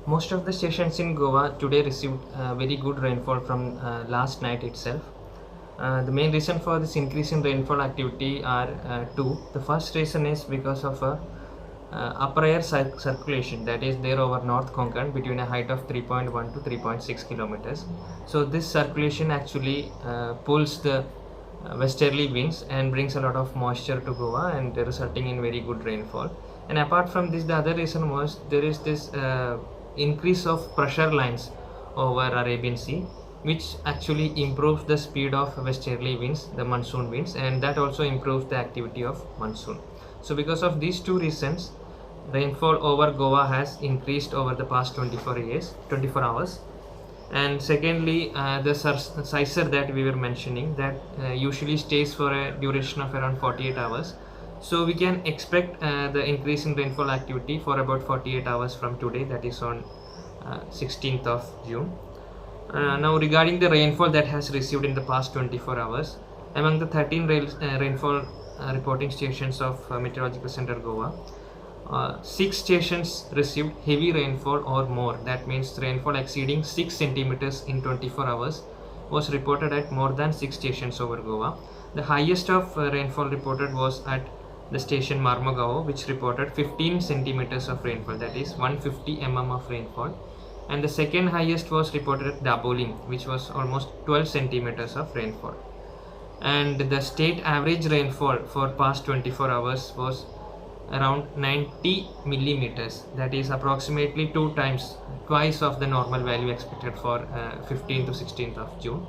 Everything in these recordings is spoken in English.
Most of the stations in Goa today received very good rainfall from last night itself. The main reason for this increase in rainfall activity are two. The first reason is because of a upper air circulation that is there over North Konkan between a height of 3.1 to 3.6 kilometers. So this circulation actually pulls the westerly winds and brings a lot of moisture to Goa and resulting in very good rainfall. And apart from this, the other reason was there is this increase of pressure lines over Arabian Sea, which actually improves the speed of westerly winds, the monsoon winds, and that also improves the activity of monsoon. So because of these two reasons, rainfall over Goa has increased over the past 24 hours. And secondly, the sizer that we were mentioning, that usually stays for a duration of around 48 hours. So we can expect the increase in rainfall activity for about 48 hours from today, that is on 16th of June. Now regarding the rainfall that has received in the past 24 hours, among the 13 rainfall reporting stations of Meteorological Center Goa, 6 stations received heavy rainfall or more. That means rainfall exceeding 6 centimeters in 24 hours was reported at more than 6 stations over Goa. The highest of rainfall reported was at the station Marmagao, which reported 15 centimeters of rainfall, that is 150 mm of rainfall. And the second highest was reported at Daboling, which was almost 12 centimeters of rainfall. And the state average rainfall for past 24 hours was around 90 millimeters, that is approximately twice of the normal value expected for 15th to 16th of June.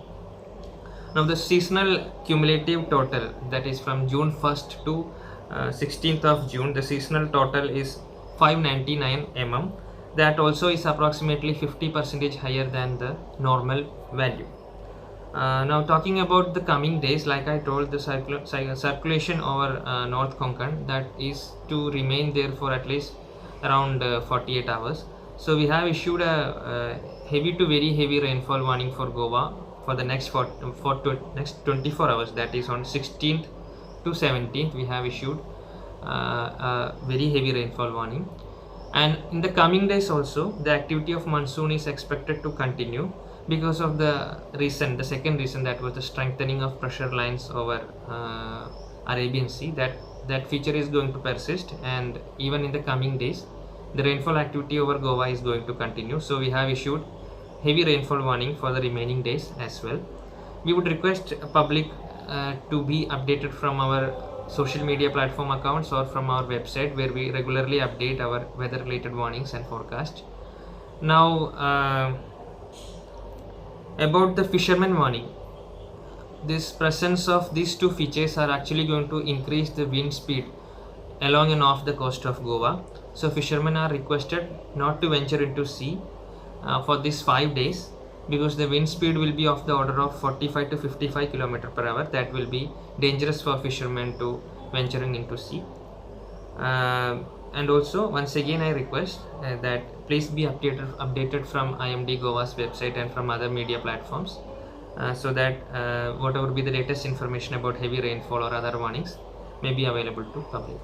Now the seasonal cumulative total, that is from June 1st to 16th of June, the seasonal total is 599 mm. That also is approximately 50% higher than the normal value. Now talking about the coming days, like I told, the circulation over North Konkan, that is to remain there for at least around 48 hours. So we have issued a heavy to very heavy rainfall warning for Goa for the next 24 hours, that is on 16th to 17th. We have issued a very heavy rainfall warning. And in the coming days also, the activity of monsoon is expected to continue because of the second reason, that was the strengthening of pressure lines over Arabian Sea. That feature is going to persist, and even in the coming days, the rainfall activity over Goa is going to continue. So we have issued heavy rainfall warning for the remaining days as well. We would request public to be updated from our social media platform accounts or from our website, where we regularly update our weather related warnings and forecast. Now about the fisherman warning, this presence of these two features are actually going to increase the wind speed along and off the coast of Goa. So fishermen are requested not to venture into sea for these 5 days, because the wind speed will be of the order of 45 to 55 km per hour. That will be dangerous for fishermen to venturing into sea. And also, once again, I request that please be updated from IMD Goa's website and from other media platforms, so that whatever be the latest information about heavy rainfall or other warnings may be available to public.